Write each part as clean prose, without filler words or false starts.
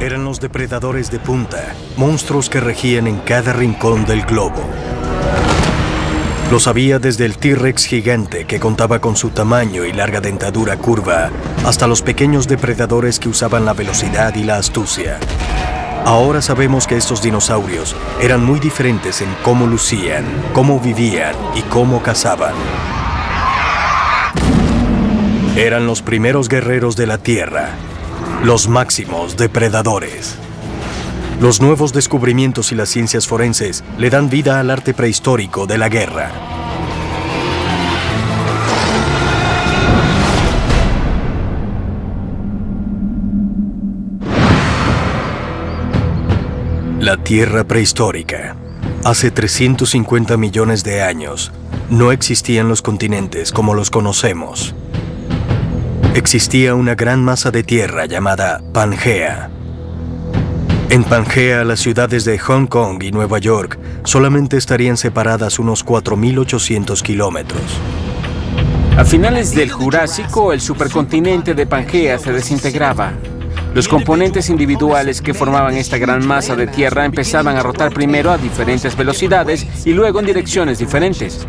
Eran los depredadores de punta, monstruos que regían en cada rincón del globo. Los había desde el T-Rex gigante que contaba con su tamaño y larga dentadura curva, hasta los pequeños depredadores que usaban la velocidad y la astucia. Ahora sabemos que estos dinosaurios eran muy diferentes en cómo lucían, cómo vivían y cómo cazaban. Eran los primeros guerreros de la Tierra, los máximos depredadores. Los nuevos descubrimientos y las ciencias forenses le dan vida al arte prehistórico de la guerra. La Tierra prehistórica. Hace 350 millones de años, no existían los continentes como los conocemos. Existía una gran masa de tierra llamada Pangea. En Pangea, las ciudades de Hong Kong y Nueva York solamente estarían separadas unos 4.800 kilómetros. A finales del Jurásico, el supercontinente de Pangea se desintegraba. Los componentes individuales que formaban esta gran masa de tierra empezaban a rotar primero a diferentes velocidades y luego en direcciones diferentes.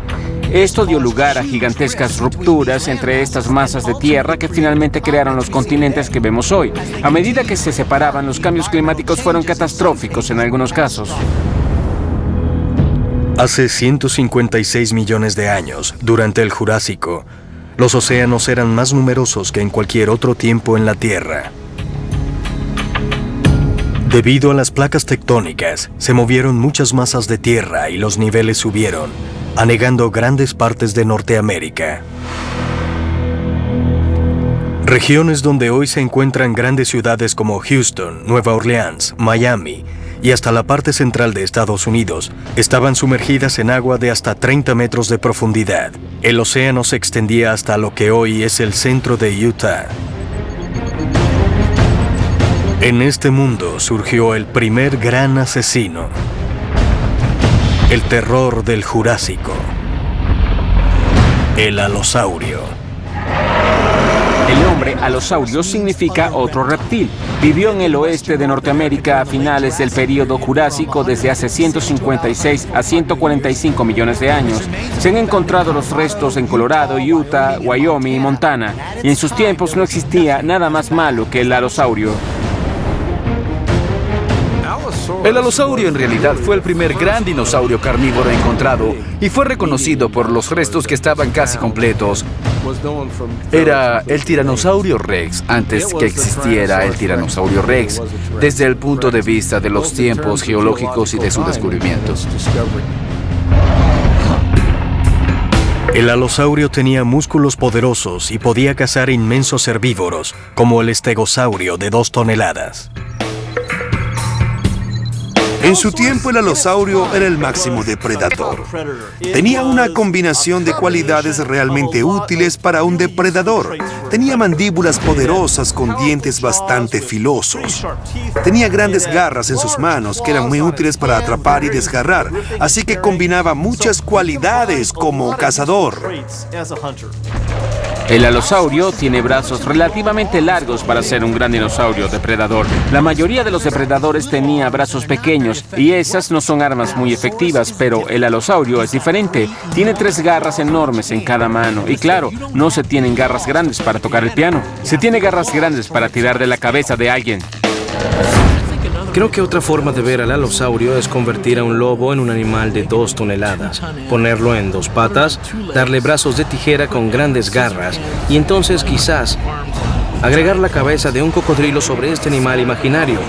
Esto dio lugar a gigantescas rupturas entre estas masas de tierra que finalmente crearon los continentes que vemos hoy. A medida que se separaban, los cambios climáticos fueron catastróficos en algunos casos. Hace 156 millones de años, durante el Jurásico, los océanos eran más numerosos que en cualquier otro tiempo en la Tierra. Debido a las placas tectónicas, se movieron muchas masas de tierra y los niveles subieron, anegando grandes partes de Norteamérica. Regiones donde hoy se encuentran grandes ciudades como Houston, Nueva Orleans, Miami y hasta la parte central de Estados Unidos estaban sumergidas en agua de hasta 30 metros de profundidad. El océano se extendía hasta lo que hoy es el centro de Utah. En este mundo surgió el primer gran asesino. El terror del Jurásico. El alosaurio. El nombre alosaurio significa otro reptil. Vivió en el oeste de Norteamérica a finales del período Jurásico desde hace 156 a 145 millones de años. Se han encontrado los restos en Colorado, Utah, Wyoming y Montana. Y en sus tiempos no existía nada más malo que el alosaurio. El alosaurio en realidad fue el primer gran dinosaurio carnívoro encontrado y fue reconocido por los restos que estaban casi completos. Era el Tiranosaurio Rex antes que existiera el Tiranosaurio Rex, desde el punto de vista de los tiempos geológicos y de su descubrimiento. El alosaurio tenía músculos poderosos y podía cazar inmensos herbívoros, como el estegosaurio de 2 toneladas. En su tiempo, el alosaurio era el máximo depredador. Tenía una combinación de cualidades realmente útiles para un depredador. Tenía mandíbulas poderosas con dientes bastante filosos. Tenía grandes garras en sus manos que eran muy útiles para atrapar y desgarrar, así que combinaba muchas cualidades como cazador. El alosaurio tiene brazos relativamente largos para ser un gran dinosaurio depredador. La mayoría de los depredadores tenía brazos pequeños y esas no son armas muy efectivas, pero el alosaurio es diferente. Tiene 3 garras enormes en cada mano y claro, no se tienen garras grandes para tocar el piano. Se tiene garras grandes para tirar de la cabeza de alguien. Creo que otra forma de ver al alosaurio es convertir a un lobo en un animal de 2 toneladas, ponerlo en 2 patas, darle brazos de tijera con grandes garras y entonces quizás agregar la cabeza de un cocodrilo sobre este animal imaginario.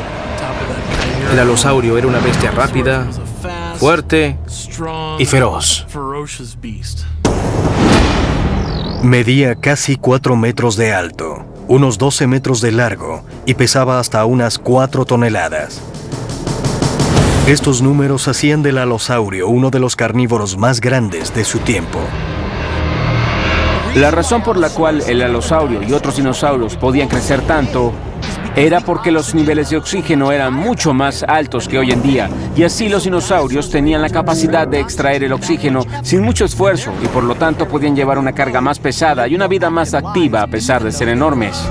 El alosaurio era una bestia rápida, fuerte y feroz. Medía casi 4 metros de alto, unos 12 metros de largo y pesaba hasta unas 4 toneladas. Estos números hacían del alosaurio uno de los carnívoros más grandes de su tiempo. La razón por la cual el alosaurio y otros dinosaurios podían crecer tanto era porque los niveles de oxígeno eran mucho más altos que hoy en día, y así los dinosaurios tenían la capacidad de extraer el oxígeno sin mucho esfuerzo y por lo tanto podían llevar una carga más pesada y una vida más activa a pesar de ser enormes.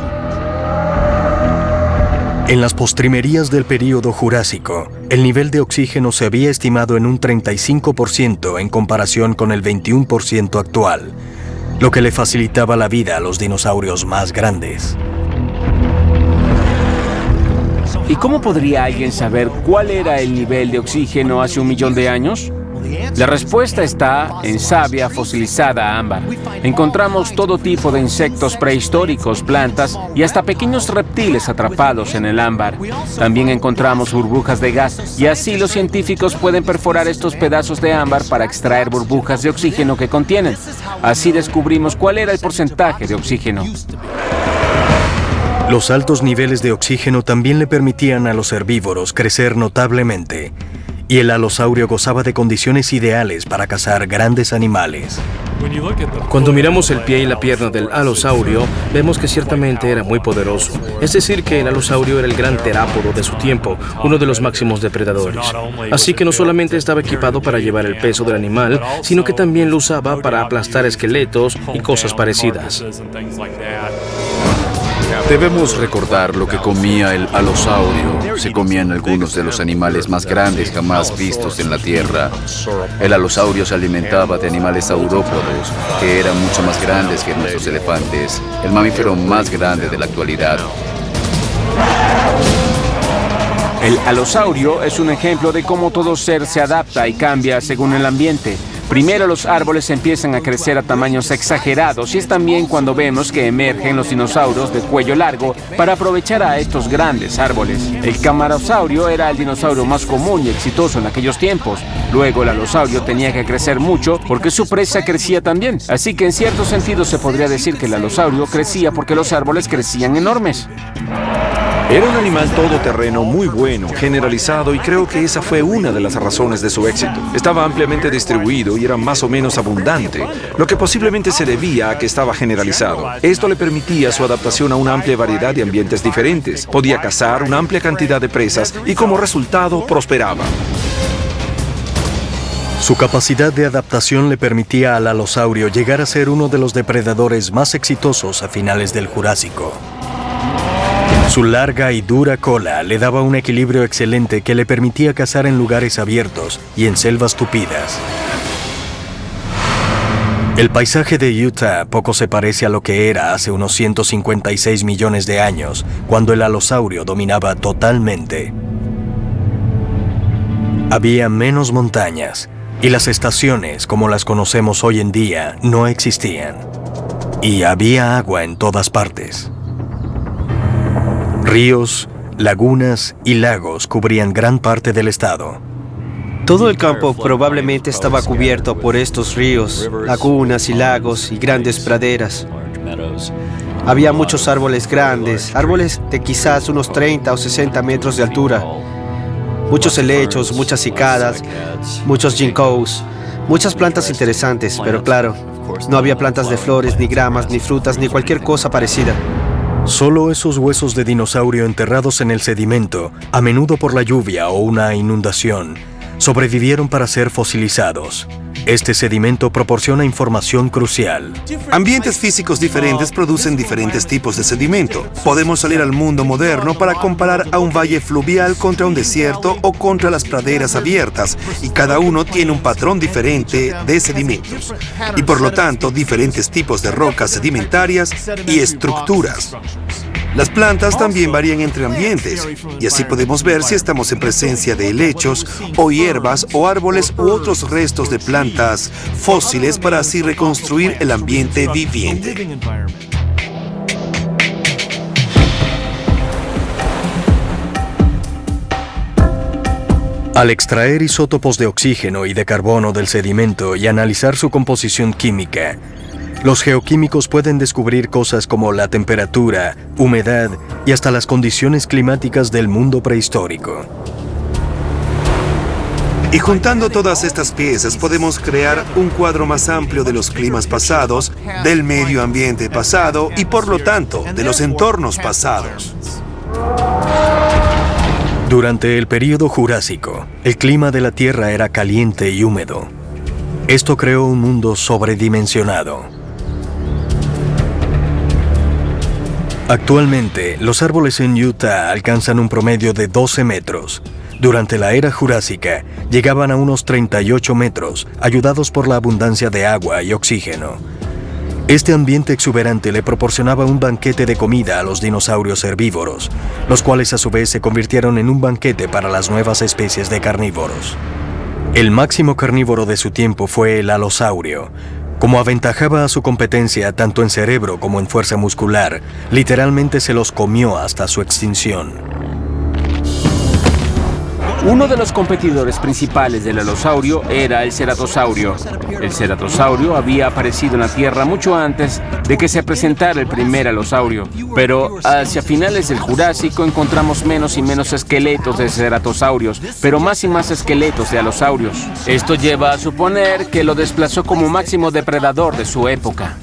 En las postrimerías del período Jurásico, el nivel de oxígeno se había estimado en un 35% en comparación con el 21% actual, lo que le facilitaba la vida a los dinosaurios más grandes. ¿Y cómo podría alguien saber cuál era el nivel de oxígeno hace 1 millón de años? La respuesta está en savia fosilizada ámbar. Encontramos todo tipo de insectos prehistóricos, plantas y hasta pequeños reptiles atrapados en el ámbar. También encontramos burbujas de gas y así los científicos pueden perforar estos pedazos de ámbar para extraer burbujas de oxígeno que contienen. Así descubrimos cuál era el porcentaje de oxígeno. Los altos niveles de oxígeno también le permitían a los herbívoros crecer notablemente, y el alosaurio gozaba de condiciones ideales para cazar grandes animales. Cuando miramos el pie y la pierna del alosaurio, vemos que ciertamente era muy poderoso. Es decir, que el alosaurio era el gran terápodo de su tiempo, uno de los máximos depredadores. Así que no solamente estaba equipado para llevar el peso del animal, sino que también lo usaba para aplastar esqueletos y cosas parecidas. Debemos recordar lo que comía el alosaurio. Se comían algunos de los animales más grandes jamás vistos en la Tierra. El alosaurio se alimentaba de animales saurópodos, que eran mucho más grandes que nuestros elefantes, el mamífero más grande de la actualidad. El alosaurio es un ejemplo de cómo todo ser se adapta y cambia según el ambiente. Primero los árboles empiezan a crecer a tamaños exagerados y es también cuando vemos que emergen los dinosaurios de cuello largo para aprovechar a estos grandes árboles. El camarosaurio era el dinosaurio más común y exitoso en aquellos tiempos. Luego el alosaurio tenía que crecer mucho porque su presa crecía también. Así que en cierto sentido se podría decir que el alosaurio crecía porque los árboles crecían enormes. Era un animal todoterreno muy bueno, generalizado, y creo que esa fue una de las razones de su éxito. Estaba ampliamente distribuido y era más o menos abundante, lo que posiblemente se debía a que estaba generalizado. Esto le permitía su adaptación a una amplia variedad de ambientes diferentes. Podía cazar una amplia cantidad de presas y como resultado prosperaba. Su capacidad de adaptación le permitía al alosaurio llegar a ser uno de los depredadores más exitosos a finales del Jurásico. Su larga y dura cola le daba un equilibrio excelente que le permitía cazar en lugares abiertos y en selvas tupidas. El paisaje de Utah poco se parece a lo que era hace unos 156 millones de años, cuando el alosaurio dominaba totalmente. Había menos montañas, y las estaciones, como las conocemos hoy en día, no existían. Y había agua en todas partes. Ríos, lagunas y lagos cubrían gran parte del estado. Todo el campo probablemente estaba cubierto por estos ríos, lagunas y lagos y grandes praderas. Había muchos árboles grandes, árboles de quizás unos 30 o 60 metros de altura. Muchos helechos, muchas cicadas, muchos ginkgos, muchas plantas interesantes, pero claro, no había plantas de flores, ni gramas, ni frutas, ni cualquier cosa parecida. Solo esos huesos de dinosaurio enterrados en el sedimento, a menudo por la lluvia o una inundación, sobrevivieron para ser fosilizados. Este sedimento proporciona información crucial. Ambientes físicos diferentes producen diferentes tipos de sedimento. Podemos salir al mundo moderno para comparar a un valle fluvial contra un desierto o contra las praderas abiertas, y cada uno tiene un patrón diferente de sedimentos, y por lo tanto diferentes tipos de rocas sedimentarias y estructuras. Las plantas también varían entre ambientes, y así podemos ver si estamos en presencia de helechos o hierbas o árboles u otros restos de plantas fósiles para así reconstruir el ambiente viviente. Al extraer isótopos de oxígeno y de carbono del sedimento y analizar su composición química, los geoquímicos pueden descubrir cosas como la temperatura, humedad y hasta las condiciones climáticas del mundo prehistórico. Y juntando todas estas piezas podemos crear un cuadro más amplio de los climas pasados, del medio ambiente pasado y por lo tanto de los entornos pasados. Durante el período Jurásico, el clima de la Tierra era caliente y húmedo. Esto creó un mundo sobredimensionado. Actualmente, los árboles en Utah alcanzan un promedio de 12 metros. Durante la era jurásica, llegaban a unos 38 metros, ayudados por la abundancia de agua y oxígeno. Este ambiente exuberante le proporcionaba un banquete de comida a los dinosaurios herbívoros, los cuales a su vez se convirtieron en un banquete para las nuevas especies de carnívoros. El máximo carnívoro de su tiempo fue el alosaurio. Como aventajaba a su competencia tanto en cerebro como en fuerza muscular, literalmente se los comió hasta su extinción. Uno de los competidores principales del alosaurio era el ceratosaurio. El ceratosaurio había aparecido en la Tierra mucho antes de que se presentara el primer alosaurio, pero hacia finales del Jurásico encontramos menos y menos esqueletos de ceratosaurios, pero más y más esqueletos de alosaurios. Esto lleva a suponer que lo desplazó como máximo depredador de su época.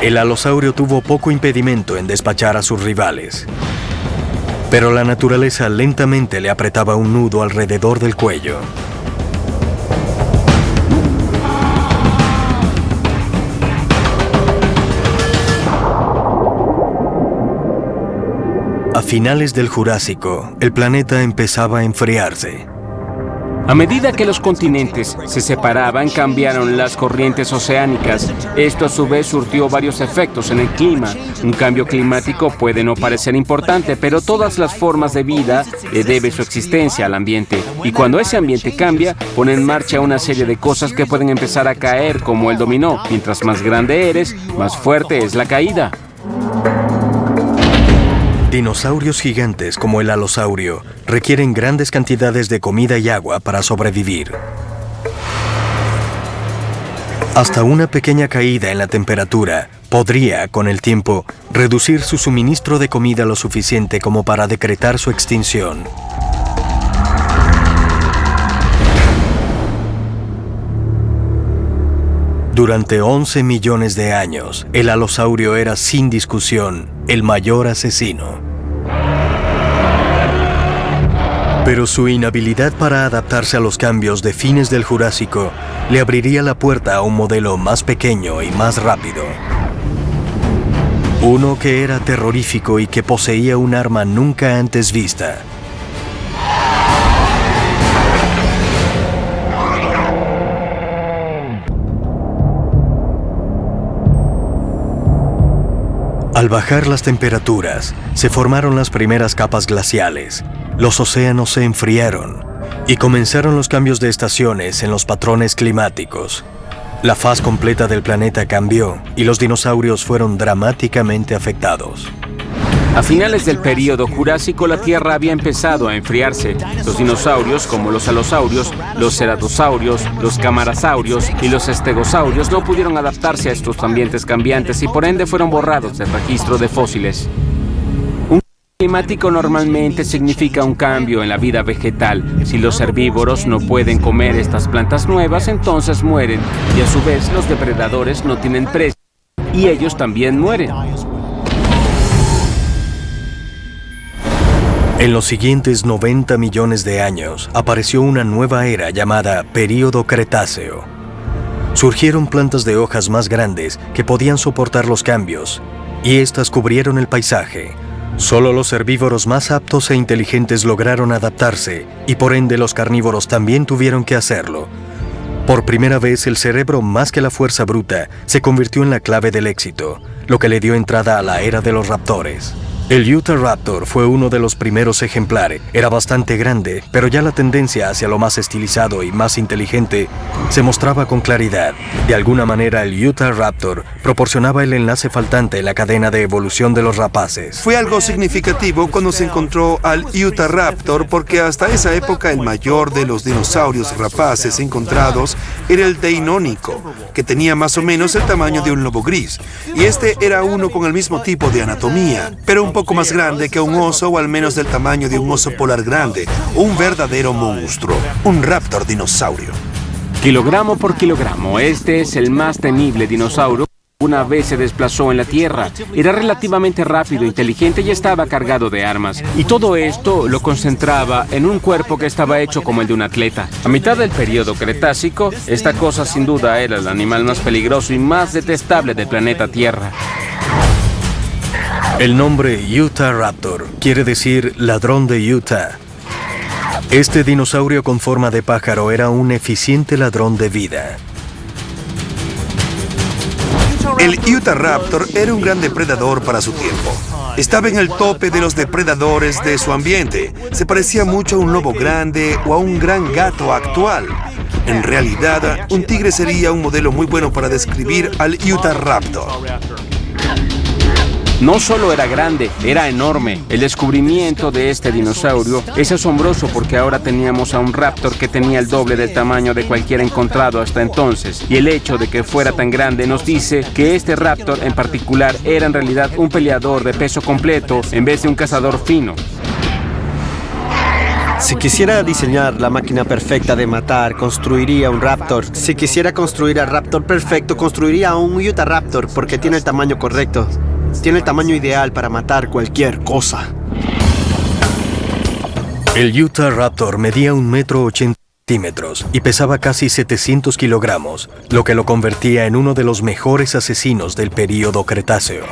El alosaurio tuvo poco impedimento en despachar a sus rivales. Pero la naturaleza lentamente le apretaba un nudo alrededor del cuello. A finales del Jurásico, el planeta empezaba a enfriarse. A medida que los continentes se separaban, cambiaron las corrientes oceánicas. Esto a su vez surtió varios efectos en el clima. Un cambio climático puede no parecer importante, pero todas las formas de vida le debe su existencia al ambiente. Y cuando ese ambiente cambia, pone en marcha una serie de cosas que pueden empezar a caer como el dominó. Mientras más grande eres, más fuerte es la caída. Dinosaurios gigantes como el alosaurio requieren grandes cantidades de comida y agua para sobrevivir. Hasta una pequeña caída en la temperatura podría, con el tiempo, reducir su suministro de comida lo suficiente como para decretar su extinción. Durante 11 millones de años, el alosaurio era sin discusión el mayor asesino. Pero su inhabilidad para adaptarse a los cambios de fines del Jurásico le abriría la puerta a un modelo más pequeño y más rápido. Uno que era terrorífico y que poseía un arma nunca antes vista. Al bajar las temperaturas, se formaron las primeras capas glaciales, los océanos se enfriaron y comenzaron los cambios de estaciones en los patrones climáticos. La faz completa del planeta cambió y los dinosaurios fueron dramáticamente afectados. A finales del período Jurásico, la Tierra había empezado a enfriarse. Los dinosaurios, como los alosaurios, los ceratosaurios, los camarasaurios y los estegosaurios, no pudieron adaptarse a estos ambientes cambiantes y por ende fueron borrados del registro de fósiles. Un cambio climático normalmente significa un cambio en la vida vegetal. Si los herbívoros no pueden comer estas plantas nuevas, entonces mueren y a su vez los depredadores no tienen presa y ellos también mueren. En los siguientes 90 millones de años, apareció una nueva era llamada Período Cretáceo. Surgieron plantas de hojas más grandes que podían soportar los cambios, y estas cubrieron el paisaje. Solo los herbívoros más aptos e inteligentes lograron adaptarse, y por ende los carnívoros también tuvieron que hacerlo. Por primera vez, el cerebro más que la fuerza bruta se convirtió en la clave del éxito, lo que le dio entrada a la era de los raptores. El Utahraptor fue uno de los primeros ejemplares. Era bastante grande, pero ya la tendencia hacia lo más estilizado y más inteligente se mostraba con claridad. De alguna manera, el Utahraptor proporcionaba el enlace faltante en la cadena de evolución de los rapaces. Fue algo significativo cuando se encontró al Utahraptor porque hasta esa época el mayor de los dinosaurios rapaces encontrados era el Deinonychus, que tenía más o menos el tamaño de un lobo gris. Y este era uno con el mismo tipo de anatomía, pero un poco más grande que un oso o al menos del tamaño de un oso polar grande, un verdadero monstruo, un raptor dinosaurio. Kilogramo por kilogramo, este es el más temible dinosaurio. Una vez se desplazó en la Tierra, era relativamente rápido, inteligente y estaba cargado de armas. Y todo esto lo concentraba en un cuerpo que estaba hecho como el de un atleta. A mitad del período Cretácico, esta cosa sin duda era el animal más peligroso y más detestable del planeta Tierra. El nombre Utahraptor quiere decir ladrón de Utah. Este dinosaurio con forma de pájaro era un eficiente ladrón de vida. El Utahraptor era un gran depredador para su tiempo. Estaba en el tope de los depredadores de su ambiente. Se parecía mucho a un lobo grande o a un gran gato actual. En realidad, un tigre sería un modelo muy bueno para describir al Utahraptor. No solo era grande, era enorme. El descubrimiento de este dinosaurio es asombroso porque ahora teníamos a un raptor que tenía el doble del tamaño de cualquier encontrado hasta entonces. Y el hecho de que fuera tan grande nos dice que este raptor en particular era en realidad un peleador de peso completo en vez de un cazador fino. Si quisiera diseñar la máquina perfecta de matar, construiría un raptor. Si quisiera construir al raptor perfecto, construiría un Utahraptor porque tiene el tamaño correcto. Tiene el tamaño ideal para matar cualquier cosa. El Utahraptor medía 1,80 m y pesaba casi 700 kilogramos, lo que lo convertía en uno de los mejores asesinos del período Cretáceo.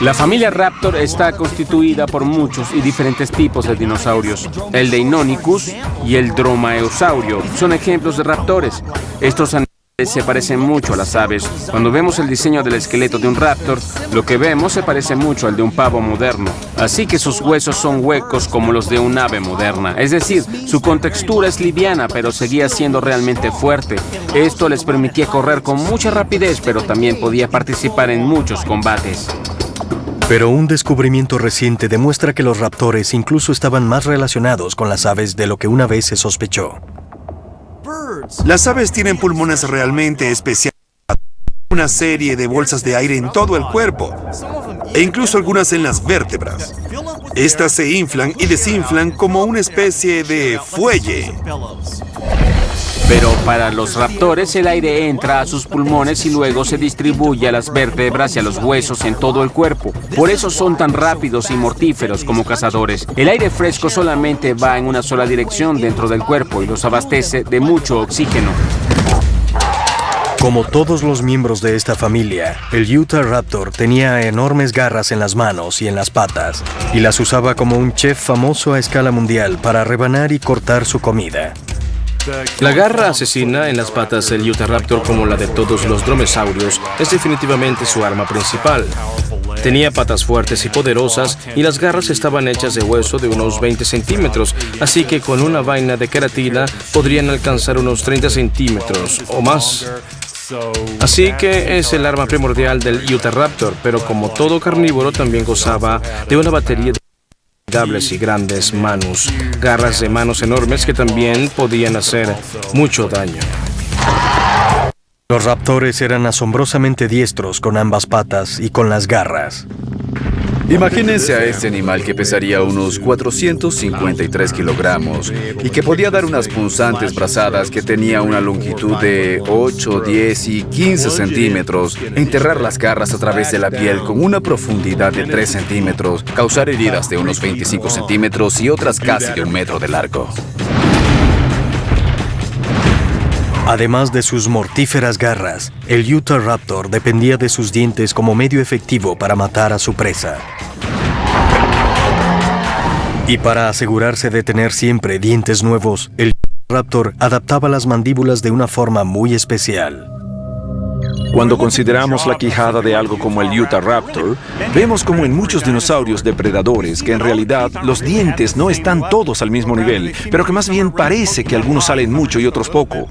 La familia Raptor está constituida por muchos y diferentes tipos de dinosaurios. El Deinonychus y el Dromaeosaurio son ejemplos de raptores. Estos animales se parecen mucho a las aves. Cuando vemos el diseño del esqueleto de un raptor, lo que vemos se parece mucho al de un pavo moderno. Así que sus huesos son huecos como los de un ave moderna. Es decir, su contextura es liviana, pero seguía siendo realmente fuerte. Esto les permitía correr con mucha rapidez, pero también podía participar en muchos combates. Pero un descubrimiento reciente demuestra que los raptores incluso estaban más relacionados con las aves de lo que una vez se sospechó. Las aves tienen pulmones realmente especiales, una serie de bolsas de aire en todo el cuerpo, e incluso algunas en las vértebras. Estas se inflan y desinflan como una especie de fuelle. Pero para los raptores el aire entra a sus pulmones y luego se distribuye a las vértebras y a los huesos en todo el cuerpo. Por eso son tan rápidos y mortíferos como cazadores. El aire fresco solamente va en una sola dirección dentro del cuerpo y los abastece de mucho oxígeno. Como todos los miembros de esta familia, el Utahraptor tenía enormes garras en las manos y en las patas, y las usaba como un chef famoso a escala mundial para rebanar y cortar su comida. La garra asesina en las patas del Utahraptor, como la de todos los dromeosaurios, es definitivamente su arma principal. Tenía patas fuertes y poderosas y las garras estaban hechas de hueso de unos 20 centímetros, así que con una vaina de queratina podrían alcanzar unos 30 centímetros o más. Así que es el arma primordial del Utahraptor, pero como todo carnívoro también gozaba de una batería de y grandes manos, garras de manos enormes que también podían hacer mucho daño. Los raptores eran asombrosamente diestros con ambas patas y con las garras. Imagínense a este animal que pesaría unos 453 kilogramos y que podía dar unas punzantes brazadas que tenía una longitud de 8, 10 y 15 centímetros, enterrar las garras a través de la piel con una profundidad de 3 centímetros, causar heridas de unos 25 centímetros y otras casi de 1 metro de largo. Además de sus mortíferas garras, el Utahraptor dependía de sus dientes como medio efectivo para matar a su presa. Y para asegurarse de tener siempre dientes nuevos, el Utahraptor adaptaba las mandíbulas de una forma muy especial. Cuando consideramos la quijada de algo como el Utahraptor, vemos como en muchos dinosaurios depredadores que en realidad los dientes no están todos al mismo nivel, pero que más bien parece que algunos salen mucho y otros poco.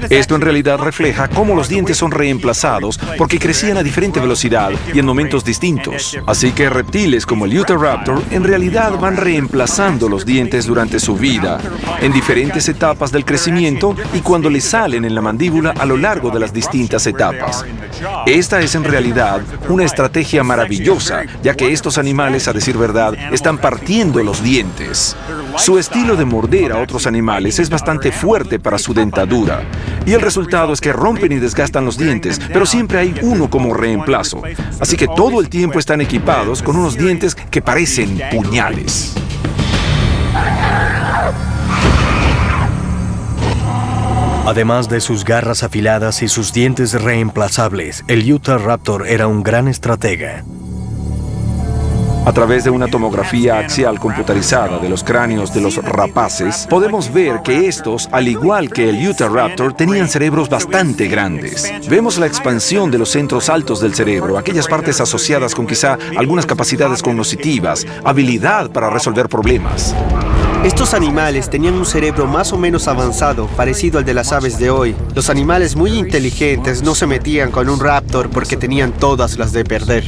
Esto en realidad refleja cómo los dientes son reemplazados porque crecían a diferente velocidad y en momentos distintos. Así que reptiles como el Utahraptor en realidad van reemplazando los dientes durante su vida, en diferentes etapas del crecimiento y cuando les salen en la mandíbula a lo largo de las distintas etapas. Esta es en realidad una estrategia maravillosa, ya que estos animales, a decir verdad, están partiendo los dientes. Su estilo de morder a otros animales es bastante fuerte para su dentadura, y el resultado es que rompen y desgastan los dientes, pero siempre hay uno como reemplazo. Así que todo el tiempo están equipados con unos dientes que parecen puñales. Además de sus garras afiladas y sus dientes reemplazables, el Utahraptor era un gran estratega. A través de una tomografía axial computarizada de los cráneos de los rapaces, podemos ver que estos, al igual que el Utahraptor, tenían cerebros bastante grandes. Vemos la expansión de los centros altos del cerebro, aquellas partes asociadas con quizá algunas capacidades cognitivas, habilidad para resolver problemas. Estos animales tenían un cerebro más o menos avanzado, parecido al de las aves de hoy. Los animales muy inteligentes no se metían con un raptor porque tenían todas las de perder.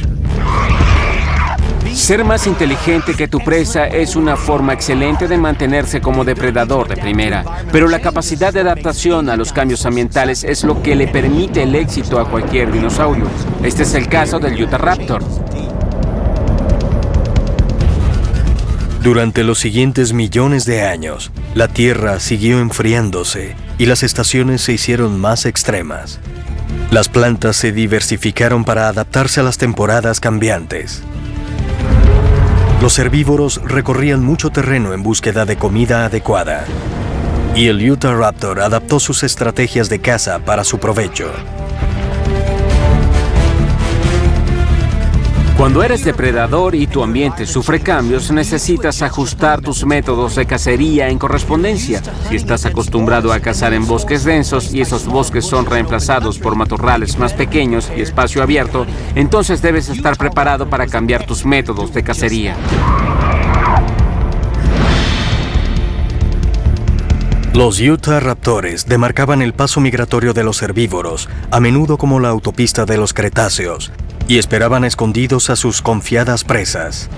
Ser más inteligente que tu presa es una forma excelente de mantenerse como depredador de primera, pero la capacidad de adaptación a los cambios ambientales es lo que le permite el éxito a cualquier dinosaurio. Este es el caso del Utahraptor. Durante los siguientes millones de años, la Tierra siguió enfriándose y las estaciones se hicieron más extremas. Las plantas se diversificaron para adaptarse a las temporadas cambiantes. Los herbívoros recorrían mucho terreno en búsqueda de comida adecuada, y el Utahraptor adaptó sus estrategias de caza para su provecho. Cuando eres depredador y tu ambiente sufre cambios, necesitas ajustar tus métodos de cacería en correspondencia. Si estás acostumbrado a cazar en bosques densos y esos bosques son reemplazados por matorrales más pequeños y espacio abierto, entonces debes estar preparado para cambiar tus métodos de cacería. Los Utahraptores demarcaban el paso migratorio de los herbívoros, a menudo como la autopista de los Cretáceos, y esperaban escondidos a sus confiadas presas.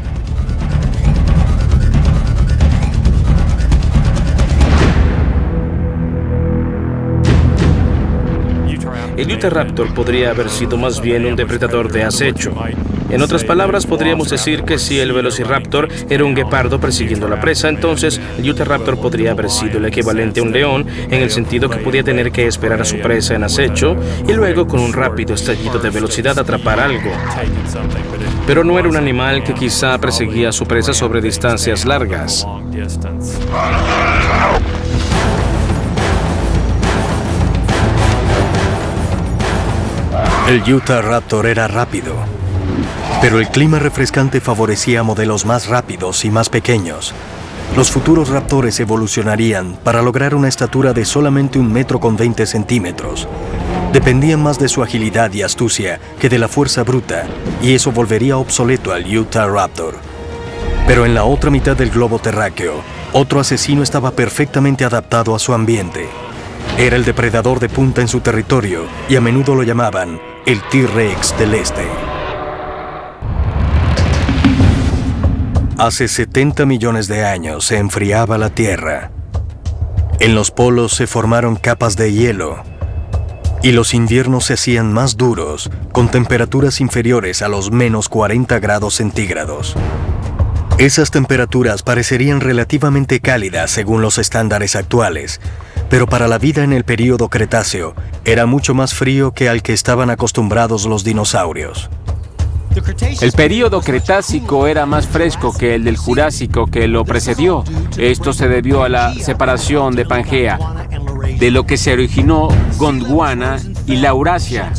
El Utahraptor podría haber sido más bien un depredador de acecho. En otras palabras, podríamos decir que si el Velociraptor era un guepardo persiguiendo la presa, entonces el Utahraptor podría haber sido el equivalente a un león, en el sentido que podía tener que esperar a su presa en acecho y luego con un rápido estallido de velocidad atrapar algo. Pero no era un animal que quizá perseguía a su presa sobre distancias largas. El Utahraptor era rápido, pero el clima refrescante favorecía modelos más rápidos y más pequeños. Los futuros raptores evolucionarían para lograr una estatura de solamente 1,20 m. Dependían más de su agilidad y astucia que de la fuerza bruta, y eso volvería obsoleto al Utahraptor. Pero en la otra mitad del globo terráqueo, otro asesino estaba perfectamente adaptado a su ambiente. Era el depredador de punta en su territorio, y a menudo lo llamaban el T-Rex del Este. Hace 70 millones de años se enfriaba la Tierra. En los polos se formaron capas de hielo, y los inviernos se hacían más duros, con temperaturas inferiores a los menos 40 grados centígrados. Esas temperaturas parecerían relativamente cálidas según los estándares actuales, pero para la vida en el período Cretáceo era mucho más frío que al que estaban acostumbrados los dinosaurios. El período Cretácico era más fresco que el del Jurásico que lo precedió. Esto se debió a la separación de Pangea, de lo que se originó Gondwana y la Eurasia.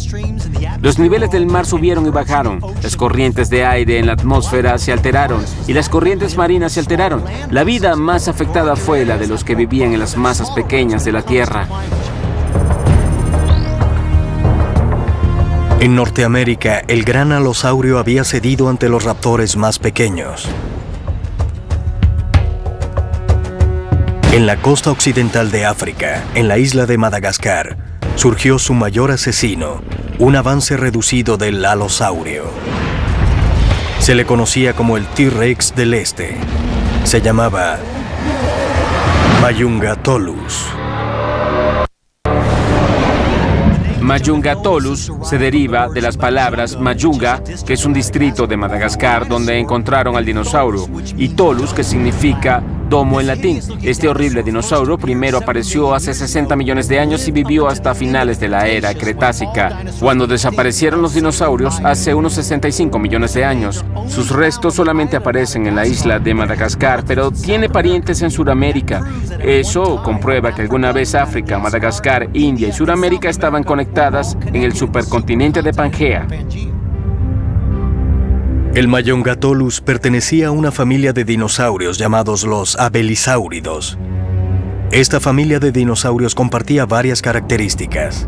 Los niveles del mar subieron y bajaron, las corrientes de aire en la atmósfera se alteraron y las corrientes marinas se alteraron. La vida más afectada fue la de los que vivían en las masas pequeñas de la Tierra. En Norteamérica, el gran alosaurio había cedido ante los raptores más pequeños. En la costa occidental de África, en la isla de Madagascar, surgió su mayor asesino, un avance reducido del alosaurio. Se le conocía como el T-Rex del Este. Se llamaba Mayungatolus. Mayungatolus se deriva de las palabras Mayunga, que es un distrito de Madagascar donde encontraron al dinosaurio, y Tolus, que significa domo en latín. Este horrible dinosaurio primero apareció hace 60 millones de años y vivió hasta finales de la era Cretácica, cuando desaparecieron los dinosaurios hace unos 65 millones de años. Sus restos solamente aparecen en la isla de Madagascar, pero tiene parientes en Sudamérica. Eso comprueba que alguna vez África, Madagascar, India y Sudamérica estaban conectadas en el supercontinente de Pangea. El Mayongatolus pertenecía a una familia de dinosaurios llamados los abelisáuridos. Esta familia de dinosaurios compartía varias características.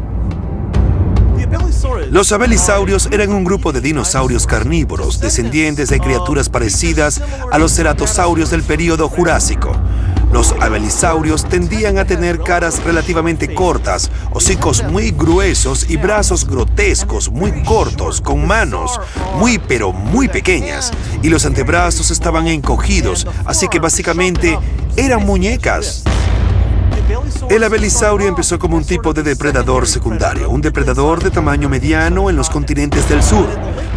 Los abelisaurios eran un grupo de dinosaurios carnívoros, descendientes de criaturas parecidas a los ceratosaurios del período Jurásico. Los abelisaurios tendían a tener caras relativamente cortas, hocicos muy gruesos y brazos grotescos, muy cortos, con manos pero muy pequeñas. Y los antebrazos estaban encogidos, así que básicamente eran muñecas. El abelisaurio empezó como un tipo de depredador secundario, un depredador de tamaño mediano en los continentes del sur.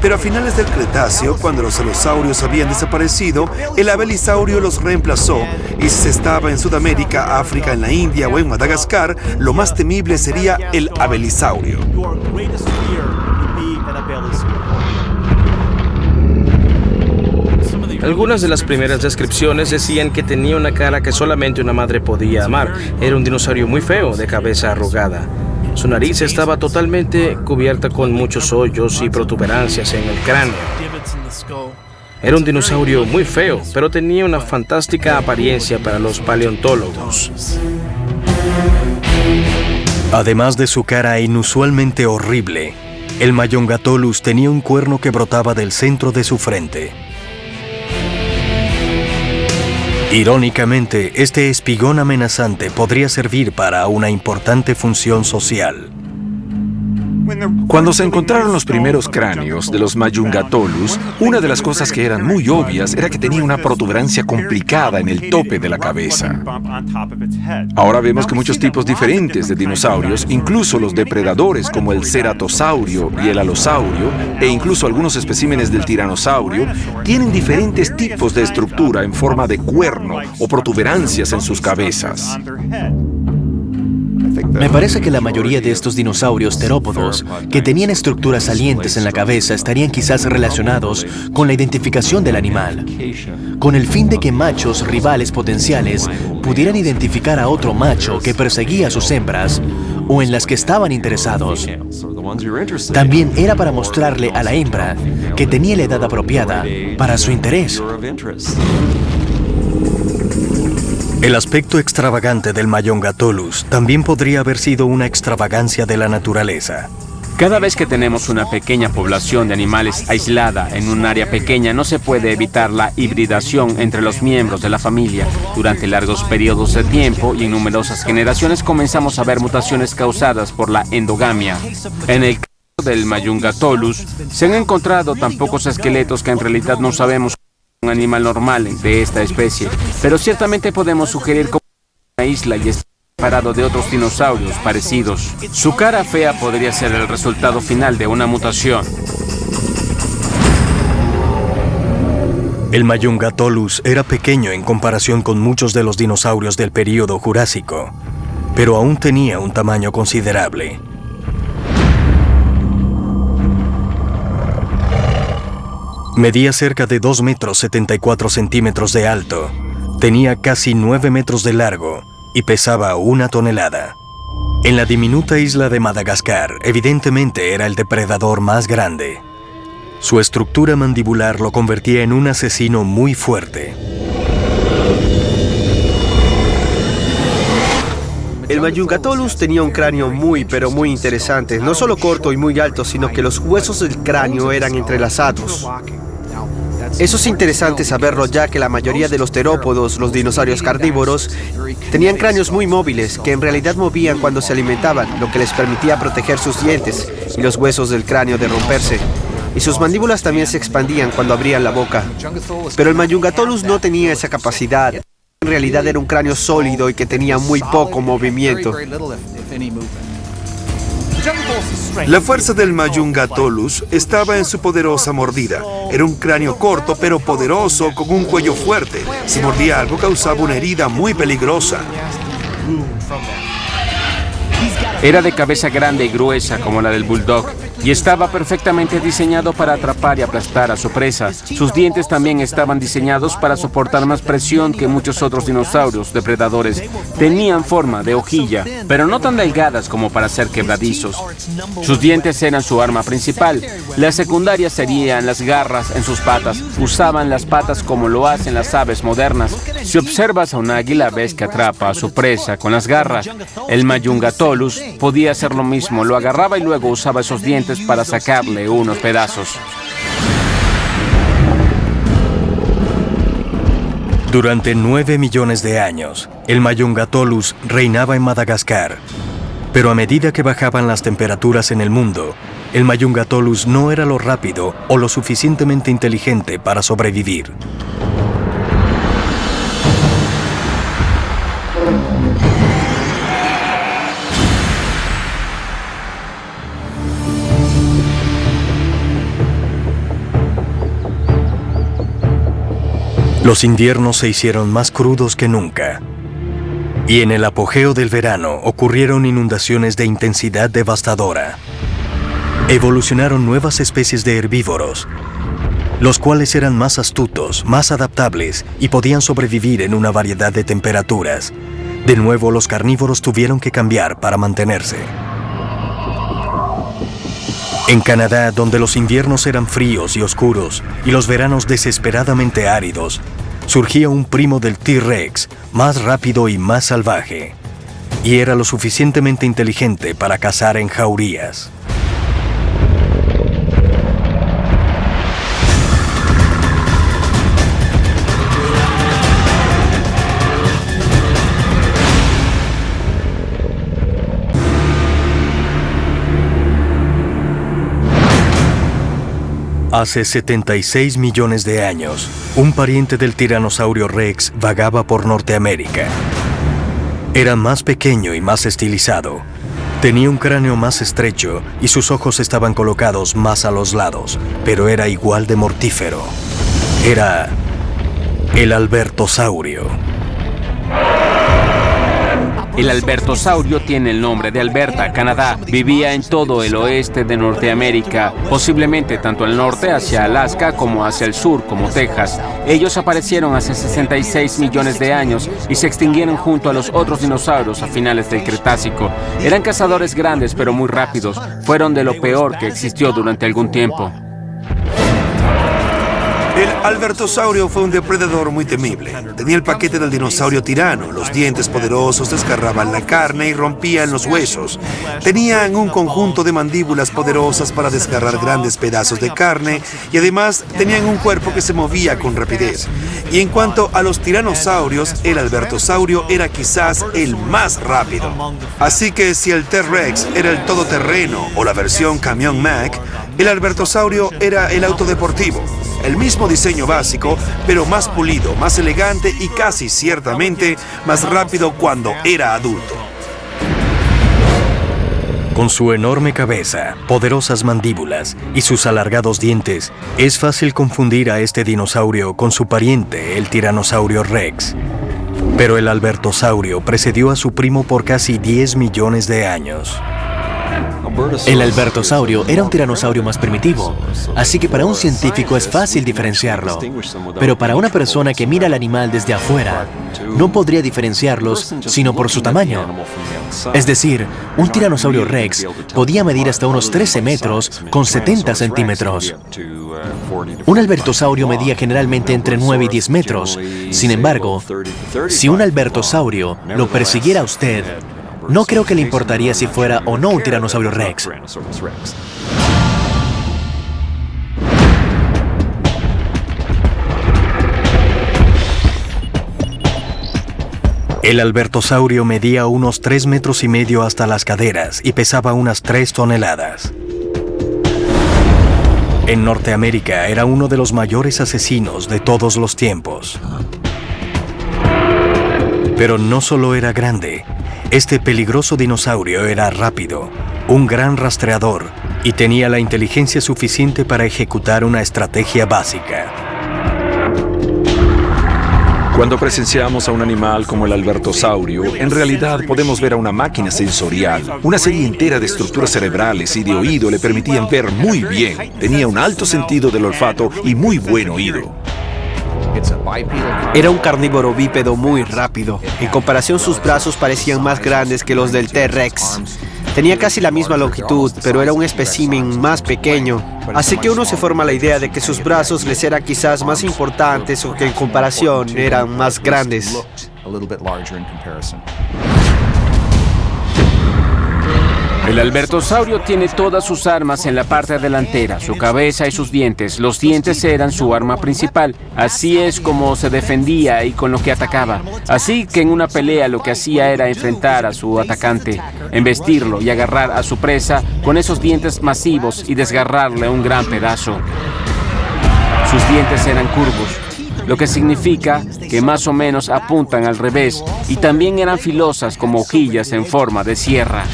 Pero a finales del Cretáceo, cuando los alosaurios habían desaparecido, el abelisaurio los reemplazó, y si se estaba en Sudamérica, África, en la India o en Madagascar, lo más temible sería el abelisaurio. Algunas de las primeras descripciones decían que tenía una cara que solamente una madre podía amar. Era un dinosaurio muy feo, de cabeza arrugada. Su nariz estaba totalmente cubierta con muchos hoyos y protuberancias en el cráneo. Era un dinosaurio muy feo, pero tenía una fantástica apariencia para los paleontólogos. Además de su cara inusualmente horrible, el Mayongatolus tenía un cuerno que brotaba del centro de su frente. Irónicamente, este espigón amenazante podría servir para una importante función social. Cuando se encontraron los primeros cráneos de los Mayungatolus, una de las cosas que eran muy obvias era que tenía una protuberancia complicada en el tope de la cabeza. Ahora vemos que muchos tipos diferentes de dinosaurios, incluso los depredadores como el ceratosaurio y el alosaurio, e incluso algunos especímenes del tiranosaurio, tienen diferentes tipos de estructura en forma de cuerno o protuberancias en sus cabezas. Me parece que la mayoría de estos dinosaurios terópodos que tenían estructuras salientes en la cabeza estarían quizás relacionados con la identificación del animal, con el fin de que machos rivales potenciales pudieran identificar a otro macho que perseguía a sus hembras o en las que estaban interesados. También era para mostrarle a la hembra que tenía la edad apropiada para su interés. El aspecto extravagante del Mayongatolus también podría haber sido una extravagancia de la naturaleza. Cada vez que tenemos una pequeña población de animales aislada en un área pequeña, no se puede evitar la hibridación entre los miembros de la familia. Durante largos periodos de tiempo y en numerosas generaciones comenzamos a ver mutaciones causadas por la endogamia. En el caso del Mayongatolus, se han encontrado tan pocos esqueletos que en realidad no sabemos un animal normal de esta especie, pero ciertamente podemos sugerir como una isla y está separado de otros dinosaurios parecidos. Su cara fea podría ser el resultado final de una mutación. El Mayongatolus era pequeño en comparación con muchos de los dinosaurios del período Jurásico, pero aún tenía un tamaño considerable. Medía cerca de 2 metros 74 centímetros de alto, tenía casi 9 metros de largo y pesaba 1 tonelada. En la diminuta isla de Madagascar, evidentemente era el depredador más grande. Su estructura mandibular lo convertía en un asesino muy fuerte. El Mayongatolus tenía un cráneo pero muy interesante. No solo corto y muy alto, sino que los huesos del cráneo eran entrelazados. Eso es interesante saberlo, ya que la mayoría de los terópodos, los dinosaurios carnívoros, tenían cráneos muy móviles, que en realidad movían cuando se alimentaban, lo que les permitía proteger sus dientes y los huesos del cráneo de romperse. Y sus mandíbulas también se expandían cuando abrían la boca. Pero el Mayongatolus no tenía esa capacidad. En realidad era un cráneo sólido y que tenía muy poco movimiento. La fuerza del Mayungatolus estaba en su poderosa mordida. Era un cráneo corto pero poderoso con un cuello fuerte. Si mordía algo causaba una herida muy peligrosa. Era de cabeza grande y gruesa como la del bulldog y estaba perfectamente diseñado para atrapar y aplastar a su presa. Sus dientes también estaban diseñados para soportar más presión que muchos otros dinosaurios depredadores. Tenían forma de hojilla, pero no tan delgadas como para ser quebradizos. Sus dientes eran su arma principal. Las secundarias serían las garras en sus patas. Usaban las patas como lo hacen las aves modernas. Si observas a un águila, ves que atrapa a su presa con las garras. El Mayungatolus podía hacer lo mismo. Lo agarraba y luego usaba esos dientes para sacarle unos pedazos. Durante 9 millones de años, el Mayungatolus reinaba en Madagascar. Pero a medida que bajaban las temperaturas en el mundo, el Mayungatolus no era lo rápido o lo suficientemente inteligente para sobrevivir. Los inviernos se hicieron más crudos que nunca. Y en el apogeo del verano ocurrieron inundaciones de intensidad devastadora. Evolucionaron nuevas especies de herbívoros, los cuales eran más astutos, más adaptables y podían sobrevivir en una variedad de temperaturas. De nuevo, los carnívoros tuvieron que cambiar para mantenerse. En Canadá, donde los inviernos eran fríos y oscuros y los veranos desesperadamente áridos, surgía un primo del T-Rex, más rápido y más salvaje, y era lo suficientemente inteligente para cazar en jaurías. Hace 76 millones de años, un pariente del tiranosaurio Rex vagaba por Norteamérica. Era más pequeño y más estilizado. Tenía un cráneo más estrecho y sus ojos estaban colocados más a los lados, pero era igual de mortífero. Era el Albertosaurio. El Albertosaurio tiene el nombre de Alberta, Canadá. Vivía en todo el oeste de Norteamérica, posiblemente tanto al norte hacia Alaska como hacia el sur como Texas. Ellos aparecieron hace 66 millones de años y se extinguieron junto a los otros dinosaurios a finales del Cretácico. Eran cazadores grandes pero muy rápidos. Fueron de lo peor que existió durante algún tiempo. El Albertosaurio fue un depredador muy temible. Tenía el paquete del dinosaurio tirano. Los dientes poderosos desgarraban la carne y rompían los huesos. Tenían un conjunto de mandíbulas poderosas para desgarrar grandes pedazos de carne y además tenían un cuerpo que se movía con rapidez. Y en cuanto a los tiranosaurios, el Albertosaurio era quizás el más rápido. Así que si el T-Rex era el todoterreno o la versión camión Mack, el Albertosaurio era el auto deportivo. El mismo diseño básico, pero más pulido, más elegante y casi ciertamente más rápido cuando era adulto. Con su enorme cabeza, poderosas mandíbulas y sus alargados dientes, es fácil confundir a este dinosaurio con su pariente, el tiranosaurio Rex. Pero el Albertosaurio precedió a su primo por casi 10 millones de años. El Albertosaurio era un tiranosaurio más primitivo, así que para un científico es fácil diferenciarlo. Pero para una persona que mira al animal desde afuera, no podría diferenciarlos sino por su tamaño. Es decir, un tiranosaurio Rex podía medir hasta unos 13 metros con 70 centímetros. Un Albertosaurio medía generalmente entre 9 y 10 metros. Sin embargo, si un Albertosaurio lo persiguiera a usted, no creo que le importaría si fuera o no un tiranosaurio Rex. El Albertosaurio medía unos 3 metros y medio hasta las caderas y pesaba unas 3 toneladas. En Norteamérica era uno de los mayores asesinos de todos los tiempos. Pero no solo era grande. Este peligroso dinosaurio era rápido. un gran rastreador y tenía la inteligencia suficiente para ejecutar una estrategia básica. Cuando presenciamos a un animal como el albertosaurio, en realidad podemos ver a una máquina sensorial. Una serie entera de estructuras cerebrales y de oído le permitían ver muy bien. Tenía un alto sentido del olfato y muy buen oído. Era un carnívoro bípedo muy rápido. En comparación, sus brazos parecían más grandes que los del T-Rex. Tenía casi la misma longitud, pero era un espécimen más pequeño. Así que uno se forma la idea de que sus brazos les eran quizás más importantes o que en comparación eran más grandes. El albertosaurio tiene todas sus armas en la parte delantera, su cabeza y sus dientes. Los dientes eran su arma principal. Así es como se defendía y con lo que atacaba. Así que en una pelea lo que hacía era enfrentar a su atacante, embestirlo y agarrar a su presa con esos dientes masivos y desgarrarle un gran pedazo. Sus dientes eran curvos, lo que significa que más o menos apuntan al revés, y también eran filosas como hojillas en forma de sierra.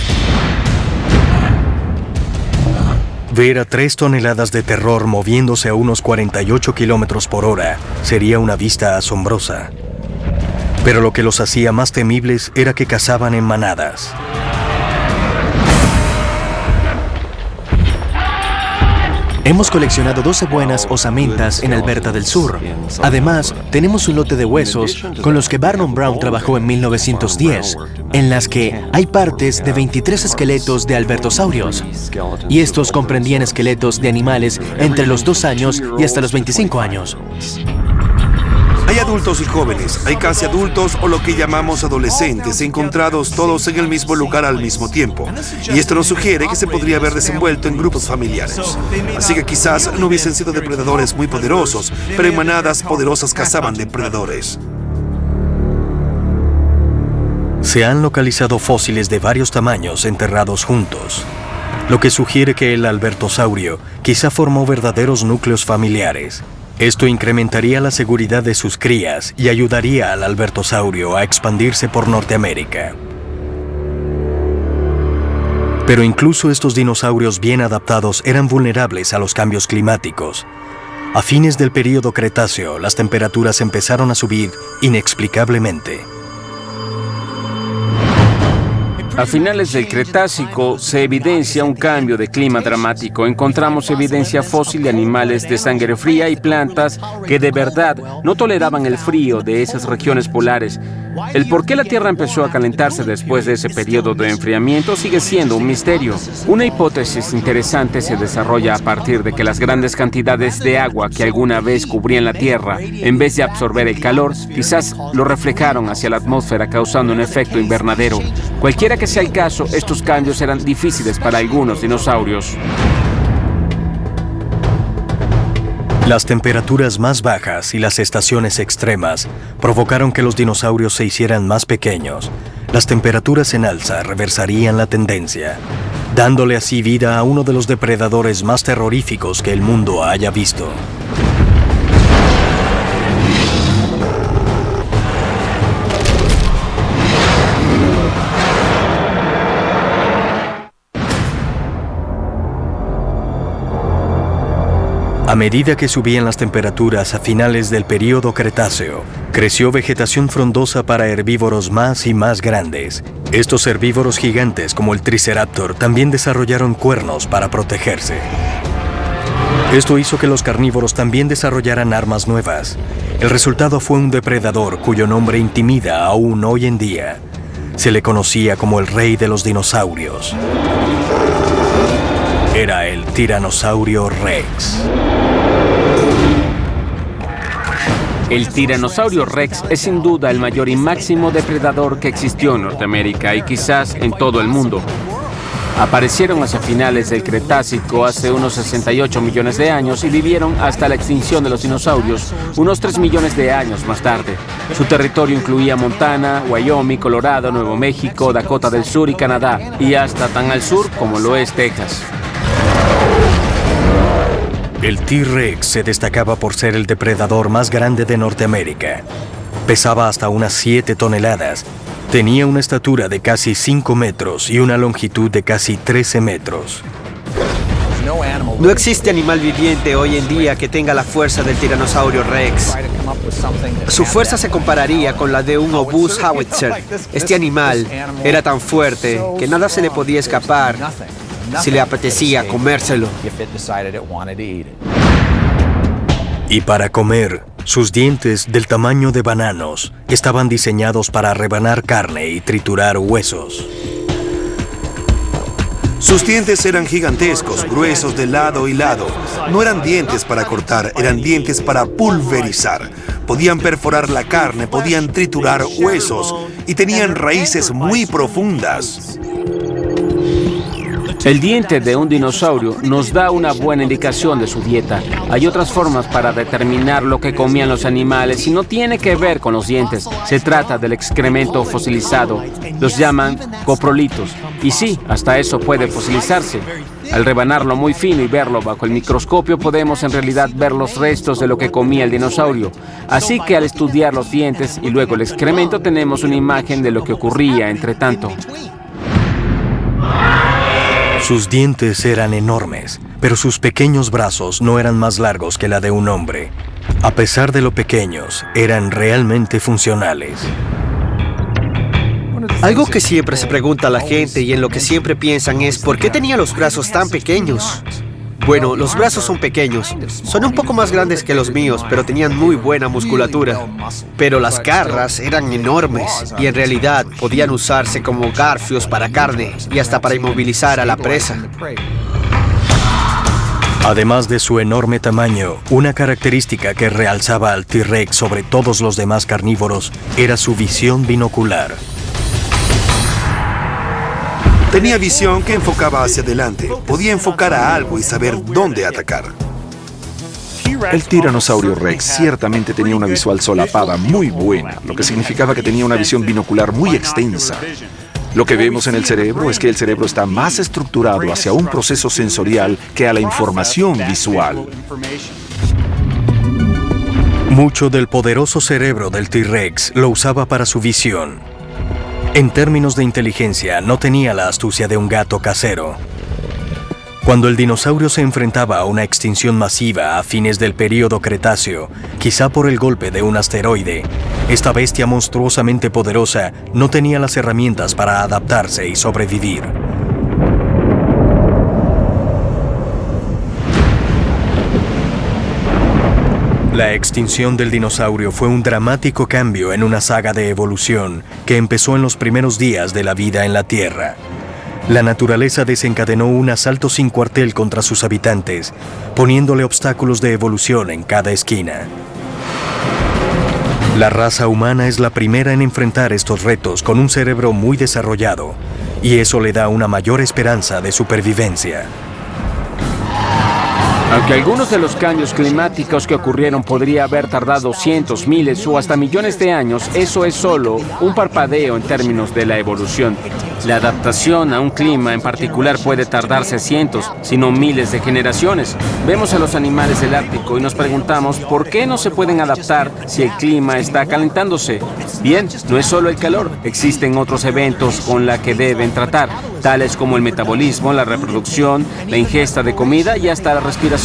Ver a 3 toneladas de terror moviéndose a unos 48 kilómetros por hora sería una vista asombrosa. Pero lo que los hacía más temibles era que cazaban en manadas. Hemos coleccionado 12 buenas osamentas en Alberta del Sur. Además, tenemos un lote de huesos con los que Barnum Brown trabajó en 1910, en las que hay partes de 23 esqueletos de albertosaurios. Y estos comprendían esqueletos de animales entre los 2 años y hasta los 25 años. Hay adultos y jóvenes, hay casi adultos o lo que llamamos adolescentes, encontrados todos en el mismo lugar al mismo tiempo. Y esto nos sugiere que se podría haber desenvuelto en grupos familiares. Así que quizás no hubiesen sido depredadores muy poderosos, pero en manadas poderosas cazaban depredadores. Se han localizado fósiles de varios tamaños enterrados juntos, lo que sugiere que el albertosaurio quizá formó verdaderos núcleos familiares. Esto incrementaría la seguridad de sus crías y ayudaría al albertosaurio a expandirse por Norteamérica. Pero incluso estos dinosaurios bien adaptados eran vulnerables a los cambios climáticos. A fines del período Cretáceo, las temperaturas empezaron a subir inexplicablemente. A finales del Cretácico se evidencia un cambio de clima dramático. Encontramos evidencia fósil de animales de sangre fría y plantas que de verdad no toleraban el frío de esas regiones polares. El por qué la Tierra empezó a calentarse después de ese periodo de enfriamiento sigue siendo un misterio. Una hipótesis interesante se desarrolla a partir de que las grandes cantidades de agua que alguna vez cubrían la Tierra, en vez de absorber el calor, quizás lo reflejaron hacia la atmósfera causando un efecto invernadero. Cualquiera que sea el caso, estos cambios eran difíciles para algunos dinosaurios. Las temperaturas más bajas y las estaciones extremas provocaron que los dinosaurios se hicieran más pequeños. Las temperaturas en alza reversarían la tendencia, dándole así vida a uno de los depredadores más terroríficos que el mundo haya visto. A medida que subían las temperaturas a finales del período Cretáceo, creció vegetación frondosa para herbívoros más y más grandes. Estos herbívoros gigantes, como el Triceraptor, también desarrollaron cuernos para protegerse. Esto hizo que los carnívoros también desarrollaran armas nuevas. El resultado fue un depredador cuyo nombre intimida aún hoy en día. Se le conocía como el rey de los dinosaurios. Era el Tiranosaurio Rex. El Tiranosaurio Rex es sin duda el mayor y máximo depredador que existió en Norteamérica y quizás en todo el mundo. Aparecieron hacia finales del Cretácico hace unos 68 millones de años y vivieron hasta la extinción de los dinosaurios unos 3 millones de años más tarde. Su territorio incluía Montana, Wyoming, Colorado, Nuevo México, Dakota del Sur y Canadá, y hasta tan al sur como lo es Texas. El T-Rex se destacaba por ser el depredador más grande de Norteamérica. Pesaba hasta unas 7 toneladas Tenía una estatura de casi 5 metros y una longitud de casi 13 metros. No existe animal viviente hoy en día que tenga la fuerza del tiranosaurio Rex. Su fuerza se compararía con la de un obús howitzer. Este animal era tan fuerte que nada se le podía escapar si le apetecía comérselo. Y para comer, sus dientes, del tamaño de bananos, estaban diseñados para rebanar carne y triturar huesos. Sus dientes eran gigantescos, gruesos de lado y lado. No eran dientes para cortar, eran dientes para pulverizar. Podían perforar la carne, podían triturar huesos y tenían raíces muy profundas. El diente de un dinosaurio nos da una buena indicación de su dieta. Hay otras formas para determinar lo que comían los animales y no tiene que ver con los dientes. Se trata del excremento fosilizado. Los llaman coprolitos. Y sí, hasta eso puede fosilizarse. Al rebanarlo muy fino y verlo bajo el microscopio, podemos en realidad ver los restos de lo que comía el dinosaurio. Así que al estudiar los dientes y luego el excremento, tenemos una imagen de lo que ocurría entre tanto. Sus dientes eran enormes, pero sus pequeños brazos no eran más largos que la de un hombre. A pesar de lo pequeños, eran realmente funcionales. Algo que siempre se pregunta la gente y en lo que siempre piensan es ¿por qué tenía los brazos tan pequeños? Bueno, los brazos son pequeños. Son un poco más grandes que los míos, pero tenían muy buena musculatura. Pero las garras eran enormes y en realidad podían usarse como garfios para carne y hasta para inmovilizar a la presa. Además de su enorme tamaño, una característica que realzaba al T-Rex sobre todos los demás carnívoros era su visión binocular. Tenía visión que enfocaba hacia adelante. Podía enfocar a algo y saber dónde atacar. El tiranosaurio Rex ciertamente tenía una visual solapada muy buena, lo que significaba que tenía una visión binocular muy extensa. Lo que vemos en el cerebro es que el cerebro está más estructurado hacia un proceso sensorial que a la información visual. Mucho del poderoso cerebro del T-Rex lo usaba para su visión. En términos de inteligencia, no tenía la astucia de un gato casero. Cuando el dinosaurio se enfrentaba a una extinción masiva a fines del período Cretáceo, quizá por el golpe de un asteroide, esta bestia monstruosamente poderosa no tenía las herramientas para adaptarse y sobrevivir. La extinción del dinosaurio fue un dramático cambio en una saga de evolución que empezó en los primeros días de la vida en la Tierra. La naturaleza desencadenó un asalto sin cuartel contra sus habitantes, poniéndole obstáculos de evolución en cada esquina. La raza humana es la primera en enfrentar estos retos con un cerebro muy desarrollado, y eso le da una mayor esperanza de supervivencia. Aunque algunos de los cambios climáticos que ocurrieron podría haber tardado cientos, miles o hasta millones de años, eso es solo un parpadeo en términos de la evolución. La adaptación a un clima en particular puede tardarse cientos, si no miles de generaciones. Vemos a los animales del Ártico y nos preguntamos por qué no se pueden adaptar si el clima está calentándose. Bien, no es solo el calor, existen otros eventos con los que deben tratar, tales como el metabolismo, la reproducción, la ingesta de comida y hasta la respiración.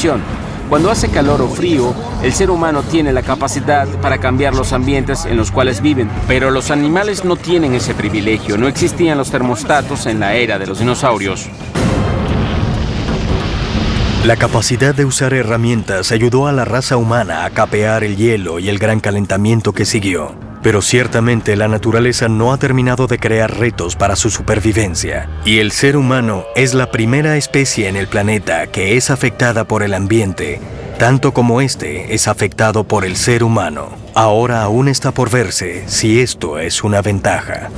Cuando hace calor o frío, el ser humano tiene la capacidad para cambiar los ambientes en los cuales viven, pero los animales no tienen ese privilegio. No existían los termostatos en la era de los dinosaurios. La capacidad de usar herramientas ayudó a la raza humana a capear el hielo y el gran calentamiento que siguió. Pero ciertamente la naturaleza no ha terminado de crear retos para su supervivencia. Y el ser humano es la primera especie en el planeta que es afectada por el ambiente, tanto como este es afectado por el ser humano. Ahora aún está por verse si esto es una ventaja.